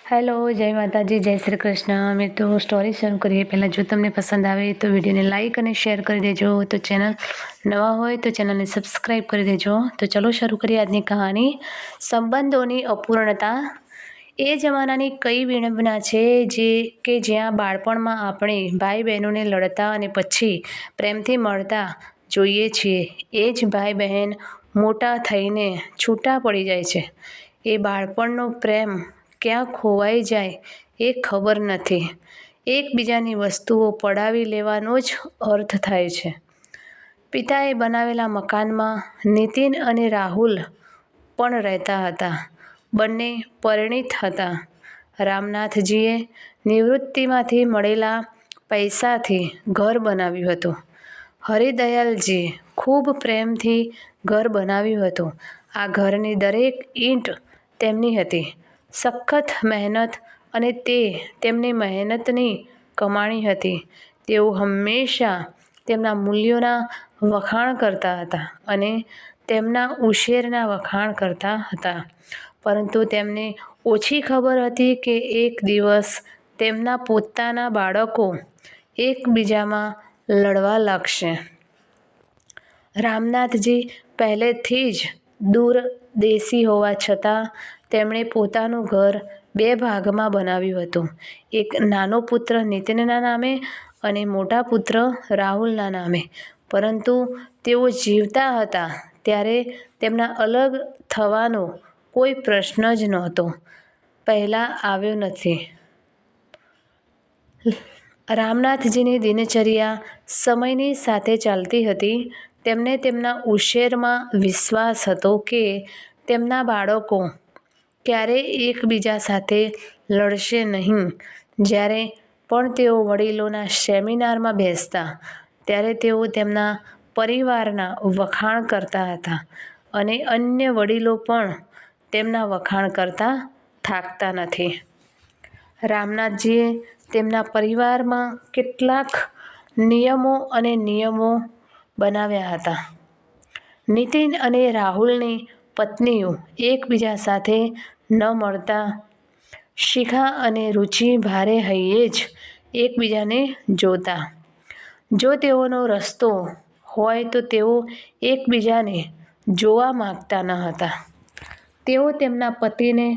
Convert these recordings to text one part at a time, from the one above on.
Hello, જય માતાજી, જય શ્રી કૃષ્ણ। મિત્રો, સ્ટોરી શરૂ કરીએ પહેલાં જો તમને પસંદ આવે તો વિડીયોને લાઇક અને શેર કરી દેજો। તો ચેનલ નવા હોય તો ચેનલને સબસ્ક્રાઈબ કરી દેજો। તો ચલો શરૂ કરીએ આજની કહાની। સંબંધોની અપૂર્ણતા। એ જમાનાની કઈ વિડંબના છે જ્યાં બાળપણમાં આપણે ભાઈ બહેનોને લડતા અને પછી પ્રેમથી મળતા જોઈએ છીએ। એ જ ભાઈ બહેન મોટા થઈને છૂટા પડી જાય છે। એ બાળપણનો પ્રેમ ક્યાં ખોવાઈ જાય એ ખબર નથી। એકબીજાની વસ્તુઓ પડાવી લેવાનો જ અર્થ થાય છે। પિતાએ બનાવેલા મકાનમાં નીતિન અને રાહુલ પણ રહેતા હતા। બંને પરિણીત હતા। રામનાથજીએ નિવૃત્તિમાંથી મળેલા પૈસાથી ઘર બનાવ્યું હતું। હરિદયાલજીએ ખૂબ પ્રેમથી ઘર બનાવ્યું હતું। આ ઘરની દરેક ઈંટ તેમની હતી। સખત મહેનત અને તે તેમની મહેનતની કમાણી હતી। તેઓ હંમેશા તેમના મૂલ્યોના વખાણ કરતા હતા અને તેમના ઉછેરના વખાણ કરતા હતા, પરંતુ તેમને ઓછી ખબર હતી કે એક દિવસ તેમના પોતાના બાળકો એકબીજામાં લડવા લાગશે। રામનાથજી પહેલેથી જ દૂરદેશી હોવા છતાં તેમણે પોતાનું ઘર બે ભાગમાં બનાવ્યું હતું। એક નાનો પુત્ર નીતિનના નામે અને મોટા પુત્ર રાહુલના નામે, પરંતુ તેઓ જીવતા હતા ત્યારે તેમના અલગ થવાનો કોઈ પ્રશ્ન જ નહોતો, પહેલાં આવ્યો નથી। રામનાથજીની દિનચર્યા સમયની સાથે ચાલતી હતી। તેમને તેમના ઉછેરમાં વિશ્વાસ હતો કે તેમના બાળકો ક્યારેય એકબીજા સાથે લડશે નહીં। જ્યારે પણ તેઓ વડીલોના સેમિનારમાં બેસતા ત્યારે તેઓ તેમના પરિવારના વખાણ કરતા હતા અને અન્ય વડીલો પણ તેમના વખાણ કરતા થાકતા નથી। રામનાથજીએ તેમના પરિવારમાં કેટલાક નિયમો બનાવ્યા હતા। નીતિન અને રાહુલની પત્નીઓ એકબીજા સાથે ન મળતા। શિખા અને રુચિ ભારે હૈયે જ એકબીજાને જોતા। જો તેઓનો રસ્તો હોય તો તેઓ એકબીજાને જોવા માંગતા ન હતા। તેઓ તેમના પતિને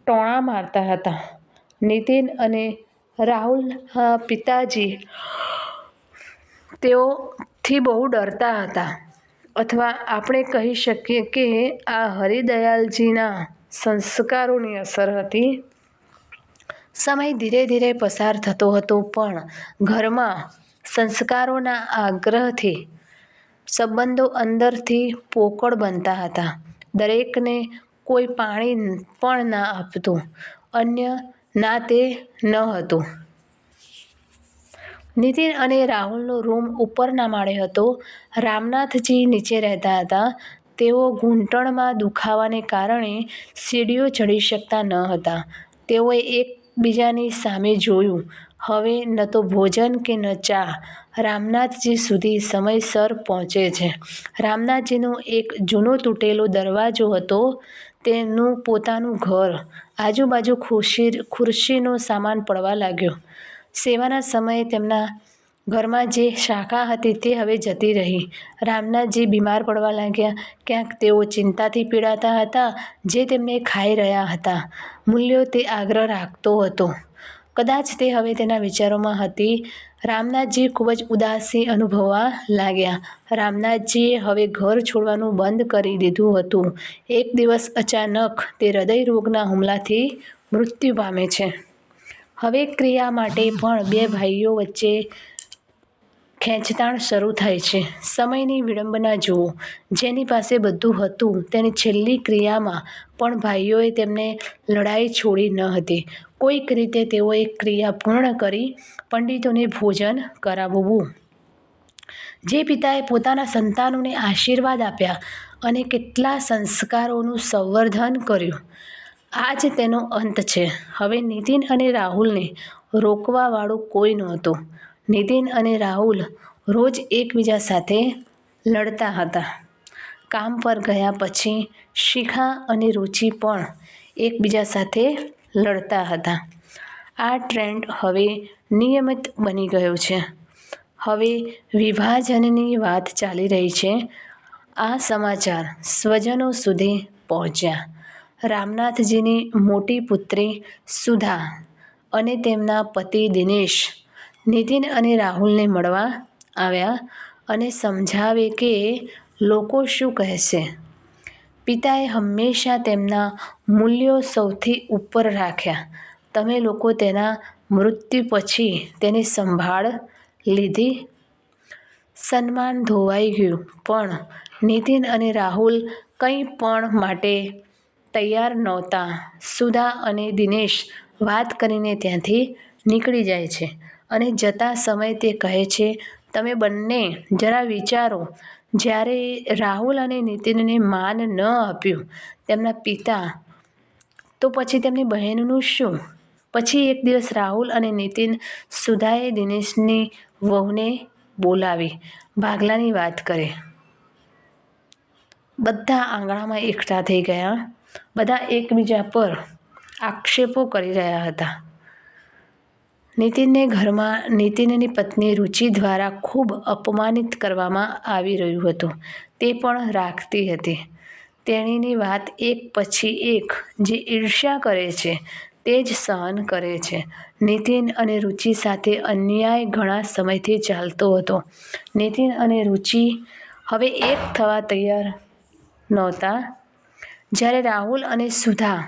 ટોણા મારતા હતા। નીતિન અને રાહુલના પિતાજી તેઓથી બહુ ડરતા હતા, અથવા આપણે કહી શકીએ કે આ હરિદયાલજીના સંસ્કારોની અસર હતી। સમય ધીરે ધીરે પસાર થતો હતો, પણ ઘરમાં સંસ્કારોના આગ્રહથી સંબંધો અંદરથી પોકળ બનતા હતા। દરેકને કોઈ પાણી પણ ના આપતું, અન્ય ના તે ન હતું। નીતિન અને રાહુલનો રૂમ ઉપરના માળે હતો। રામનાથજી નીચે રહેતા હતા। તેઓ ઘૂંટણમાં દુખાવાને કારણે સીડીઓ ચઢી શકતા ન હતા। તેઓએ એકબીજાની સામે જોયું। હવે ન તો ભોજન કે ન ચા રામનાથજી સુધી સમયસર પહોંચે છે। રામનાથજીનો એક જૂનો તૂટેલો દરવાજો હતો। તેનું પોતાનું ઘર, આજુબાજુ ખુરશીનો સામાન પડવા લાગ્યો। સેવાના સમયે તેમના ઘરમાં જે શાખા હતી તે હવે જતી રહી। રામનાથજી બીમાર પડવા લાગ્યા। ક્યાંક તેઓ ચિંતાથી પીડાતા હતા જે તેમને ખાઈ રહ્યા હતા। મૂલ્યો તે આગ્રહ રાખતો હતો, કદાચ તે હવે તેના વિચારોમાં હતી। રામનાથજી ખૂબ જ ઉદાસી અનુભવવા લાગ્યા। રામનાથજીએ હવે ઘર છોડવાનું બંધ કરી દીધું હતું। એક દિવસ અચાનક તે હૃદયરોગના હુમલાથી મૃત્યુ પામે છે। હવે ક્રિયા માટે પણ બે ભાઈઓ વચ્ચે ખેંચતાણ શરૂ થાય છે। સમયની વિડંબના જુઓ। જેની પાસે બધું હતું તેની છેલ્લી ક્રિયામાં પણ ભાઈઓએ તેમની લડાઈ છોડી ન હતી। કોઈક રીતે તેઓએ ક્રિયા પૂર્ણ કરી પંડિતોને ભોજન કરાવવું। જે પિતાએ પોતાના સંતાનોને આશીર્વાદ આપ્યા અને કેટલા સંસ્કારોનું સંવર્ધન કર્યું, આ જ તેનો અંત છે। હવે નીતિન અને રાહુલને રોકવાવાળું કોઈ નહોતું। નીતિન અને રાહુલ રોજ એકબીજા સાથે લડતા હતા। કામ પર ગયા પછી શિખા અને રુચિ પણ એકબીજા સાથે લડતા હતા. આ ટ્રેન્ડ હવે નિયમિત બની ગયો છે. હવે વિભાજનની વાત ચાલી રહી છે. આ સમાચાર સ્વજનો સુધી પહોંચ્યા. રામનાથજીની મોટી પુત્રી સુધા અને તેમના પતિ દિનેશ નીતિન અને રાહુલને મળવા આવ્યા અને સમજાવે કે લોકો શું કહેશે. પિતાએ હંમેશા તેમના મૂલ્યો સૌથી ઉપર રાખ્યા. તમે લોકો તેના મૃત્યુ પછી તેની સંભાળ લીધી. સન્માન ધોવાઈ ગયું, પણ નીતિન અને રાહુલ કંઈ પણ માટે તૈયાર નહોતા. સુધા અને દિનેશ વાત કરીને ત્યાંથી નીકળી જાય છે અને જતા સમયે તે કહે છે, તમે બંને જરા વિચારો, જ્યારે રાહુલ અને નીતિનને માન ન આપ્યું તેમના પિતા, તો પછી તેમની બહેનનું શું? પછી એક દિવસ રાહુલ અને નીતિન સુધાએ દિનેશની વહુને બોલાવી ભાગલાની વાત કરી. બધા આંગણામાં એકઠા થઈ ગયા. બધા એકબીજા પર આક્ષેપો કરી રહ્યા હતા. નીતિનને ઘરમાં નીતિનની પત્ની રુચિ દ્વારા ખૂબ અપમાનિત કરવામાં આવી રહ્યું હતું. તે પણ રાખતી હતી. તેણીની વાત એક પછી એક જે ઈર્ષ્યા કરે છે તે જ સહન કરે છે. નીતિન અને રુચિ સાથે અન્યાય ઘણા સમયથી ચાલતો હતો. નીતિન અને રુચિ હવે એક થવા તૈયાર નહોતા. જ્યારે રાહુલ અને સુધા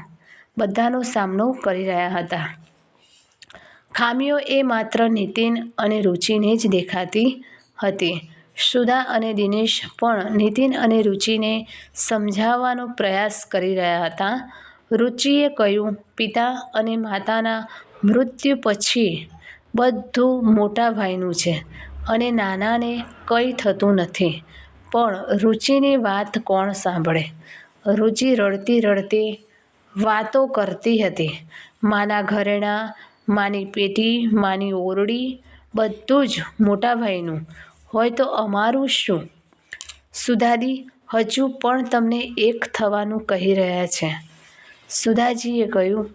બધાનો સામનો કરી રહ્યા હતા. ખામીઓ એ માત્ર નીતિન અને રુચિને જ દેખાતી હતી. સુધા અને દિનેશ પણ નીતિન અને રુચિને સમજાવવાનો પ્રયાસ કરી રહ્યા હતા. રુચિએ કહ્યું, પિતા અને માતાના મૃત્યુ પછી બધું મોટા ભાઈનું છે અને નાનાને કંઈ થતું નથી. પણ રુચિની વાત કોણ સાંભળે? રુચિ રડતી રડતી વાતો કરતી હતી. માના ઘરેણાં, માની પેટી, માની ઓરડી, બધું જ મોટા ભાઈનું હોય તો અમારું શું? સુધાદી હજુ પણ તમને એક થવાનું કહી રહ્યા છે. સુધાજીએ કહ્યું,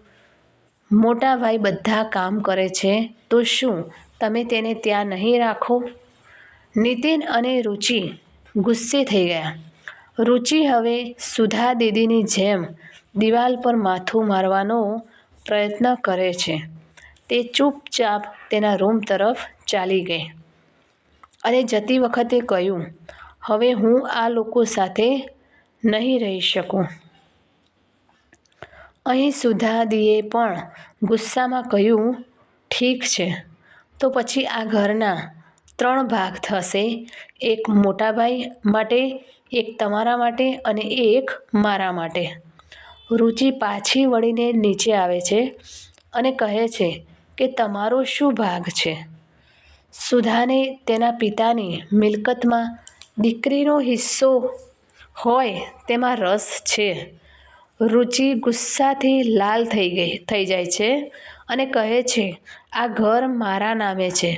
મોટા ભાઈ બધા કામ કરે છે તો શું તમે તેને ત્યાં નહીં રાખો? નીતિન અને રુચિ ગુસ્સે થઈ ગયા. રુચિ હવે સુધા દીદીની જેમ દિવાલ પર માથું મારવાનો પ્રયત્ન કરે છે. તે ચૂપચાપ તેના રૂમ તરફ ચાલી ગઈ અને જતી વખતે કહ્યું, હવે હું આ લોકો સાથે નહીં રહી શકું. અહીં સુધાદીએ પણ ગુસ્સામાં કહ્યું, ઠીક છે, તો પછી આ ઘરના 3 ભાગ થશે. એક મોટા ભાઈ માટે, એક તમારા માટે અને એક મારા માટે. રુચિ પાછી વળીને નીચે આવે છે અને કહે છે કે તમારો શું ભાગ છે? સુધાને તેના પિતાની મિલકતમાં દીકરીનો હિસ્સો હોય તેમાં રસ છે. રુચિ ગુસ્સાથી લાલ થઈ જાય છે અને કહે છે, આ ઘર મારા નામે છે.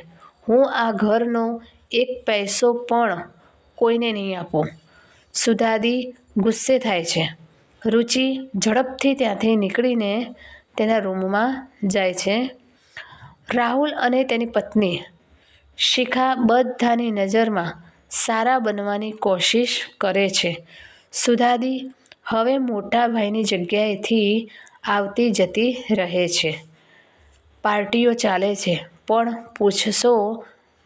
હું આ ઘરનો 1 પૈસો પણ કોઈને નહીં આપું. સુધાદી ગુસ્સે થાય છે. રુચિ ઝડપથી ત્યાંથી નીકળીને તેના રૂમમાં જાય છે. રાહુલ અને તેની પત્ની શિખા બધાની નજરમાં સારા બનવાની કોશિશ કરે છે. સુધાદી હવે મોટા ભાઈની જગ્યાએથી આવતી જતી રહે છે. પાર્ટીઓ ચાલે છે, પણ પૂછશો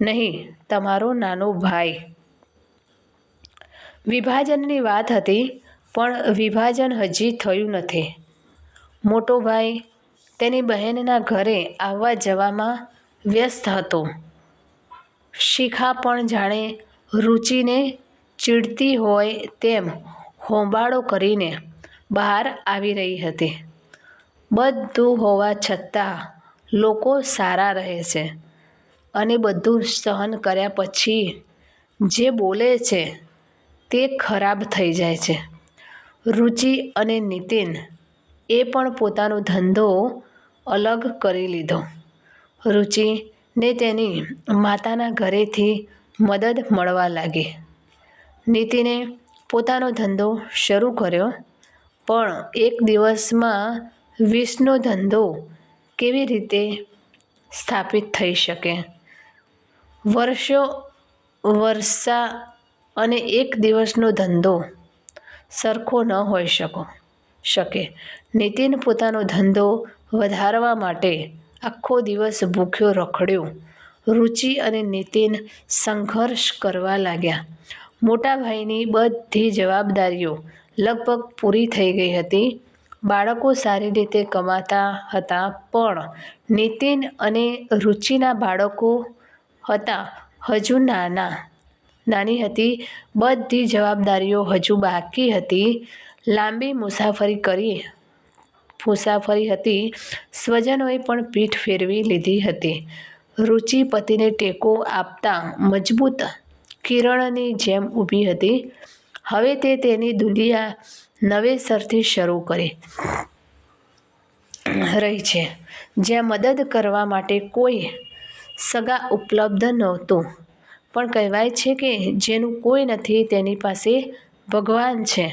નહીં તમારો નાનો ભાઈ. વિભાજનની વાત હતી, પણ વિભાજન હજી થયું નથી. મોટો ભાઈ તેની બહેનના ઘરે આવવા જવામાં વ્યસ્ત હતો. શિખા પણ જાણે રુચિને ચીડતી હોય તેમ હોબાળો કરીને બહાર આવી રહી હતી. બધું હોવા છતાં લોકો સારા રહે છે અને બધું સહન કર્યા પછી જે બોલે છે તે ખરાબ થઈ જાય છે. રુચિ અને નીતિન એ પણ પોતાનો ધંધો અલગ કરી લીધો. રુચિને તેની માતાના ઘરેથી મદદ મળવા લાગી. નીતિને પોતાનો ધંધો શરૂ કર્યો, પણ એક દિવસમાં વિષનો ધંધો કેવી રીતે સ્થાપિત થઈ શકે? વર્ષા અને એક દિવસનો ધંધો સરખો ન હોઈ શકે. નીતિન પોતાનો ધંધો વધારવા માટે આખો દિવસ ભૂખ્યો રખડ્યો. રુચિ અને નીતિન સંઘર્ષ કરવા લાગ્યા. મોટા ભાઈની બધી જવાબદારીઓ લગભગ પૂરી થઈ ગઈ હતી. બાળકો સારી રીતે કમાતા હતા, પણ નીતિન અને રુચિના બાળકો હતા હજુ નાની હતી. બધી જવાબદારીઓ હજુ બાકી હતી. લાંબી મુસાફરી હતી. સ્વજનોએ પણ પીઠ ફેરવી લીધી હતી. રુચિ પતિને ટેકો આપતા મજબૂત કિરણની જેમ ઊભી હતી. હવે તે તેની દુનિયા નવેસરથી શરૂ કરી રહી છે, જ્યાં મદદ કરવા માટે કોઈ સગા ઉપલબ્ધ નહોતું. પણ કહેવાય છે કે જેનું કોઈ નથી તેની પાસે ભગવાન છે.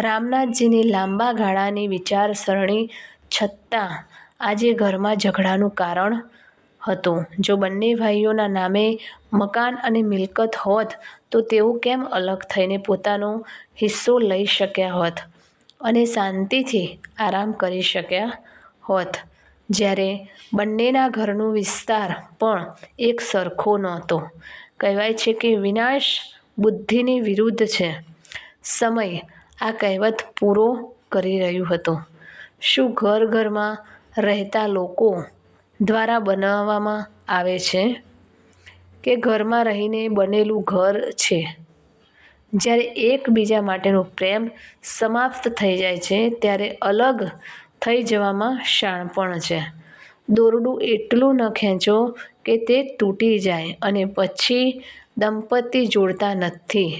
રામનાથજીની લાંબા ગાળાની વિચારસરણી છતાં આજે ઘરમાં ઝઘડાનું કારણ હતું. જો બંને ભાઈઓના નામે મકાન અને મિલકત હોત તો તેઓ કેમ અલગ થઈને પોતાનો હિસ્સો લઈ શક્યા હોત અને શાંતિથી આરામ કરી શક્યા હોત, જ્યારે બંનેના ઘરનો વિસ્તાર પણ એક સરખો નહોતો? કહેવાય છે કે વિનાશ બુદ્ધિની વિરુદ્ધ છે. સમય આ કહેવત પૂરો કરી રહ્યું હતું. શું ઘરમાં રહેતા લોકો દ્વારા બનાવવામાં આવે છે કે ઘરમાં રહીને બનેલું ઘર છે? જ્યારે એકબીજા માટેનો પ્રેમ સમાપ્ત થઈ જાય છે ત્યારે અલગ થઈ જવામાં શાણપણ છે. દોરડું એટલું ન ખેંચો કે તે તૂટી જાય અને પછી દંપતી જોડતા નથી.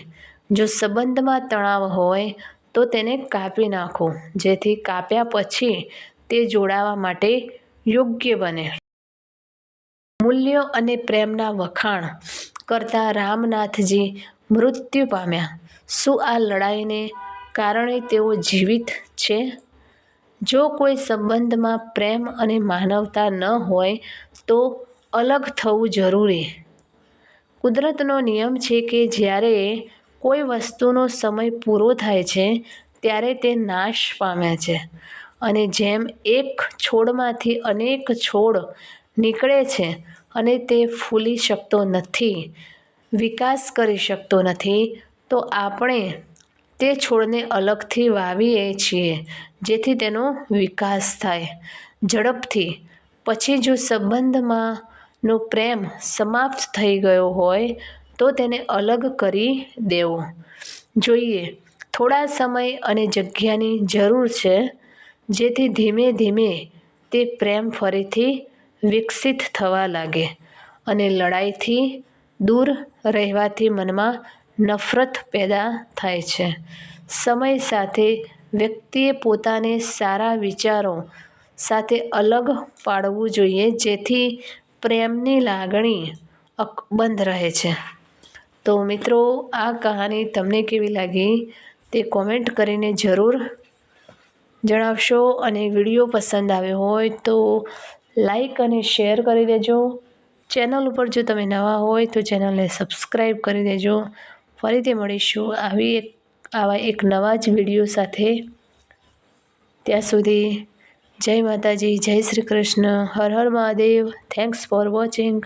જો સંબંધમાં તણાવ હોય તો તેને કાપી નાખો, જેથી કાપ્યા પછી તે જોડાવા માટે યોગ્ય બને. મૂલ્યો અને પ્રેમના વખાણ કરતા રામનાથજી મૃત્યુ પામ્યા. શું આ લડાઈને કારણે તેઓ જીવિત છે? જો કોઈ સંબંધમાં પ્રેમ અને માનવતા ન હોય તો અલગ થવું જરૂરી. કુદરતનો નિયમ છે કે જ્યારે કોઈ વસ્તુનો સમય પૂરો થાય છે ત્યારે તે નાશ પામે છે. અને જેમ એક છોડમાંથી અનેક છોડ નીકળે છે અને તે ફૂલી શકતો નથી, વિકાસ કરી શકતો નથી, તો આપણે તે છોડને અલગથી વાવીએ છીએ જેથી તેનો વિકાસ થાય ઝડપથી. પછી જો સંબંધમાંનો પ્રેમ સમાપ્ત થઈ ગયો હોય તો તેને અલગ કરી દેવો જોઈએ. થોડા સમય અને જગ્યાની જરૂર છે, જેથી ધીમે ધીમે તે પ્રેમ ફરીથી વિકસિત થવા લાગે. અને લડાઈથી દૂર રહેવાથી મનમાં નફરત પેદા થાય છે. સમય સાથે વ્યક્તિએ પોતાને સારા વિચારો સાથે અલગ પાડવું જોઈએ, જેથી પ્રેમની લાગણી અકબંધ રહે છે. તો મિત્રો, આ કહાની તમને કેવી લાગી તે કોમેન્ટ કરીને જરૂર જણાવશો. અને વિડીયો પસંદ આવ્યો હોય તો લાઈક અને શેર કરી દેજો. ચેનલ ઉપર જો તમે નવા હોય તો ચેનલને સબસ્ક્રાઈબ કરી દેજો. ફરીથી મળીશું આવા એક નવા જ વિડીયો સાથે. ત્યાં સુધી જય માતાજી, જય શ્રી કૃષ્ણ, હર હર મહાદેવ. Thanks for watching.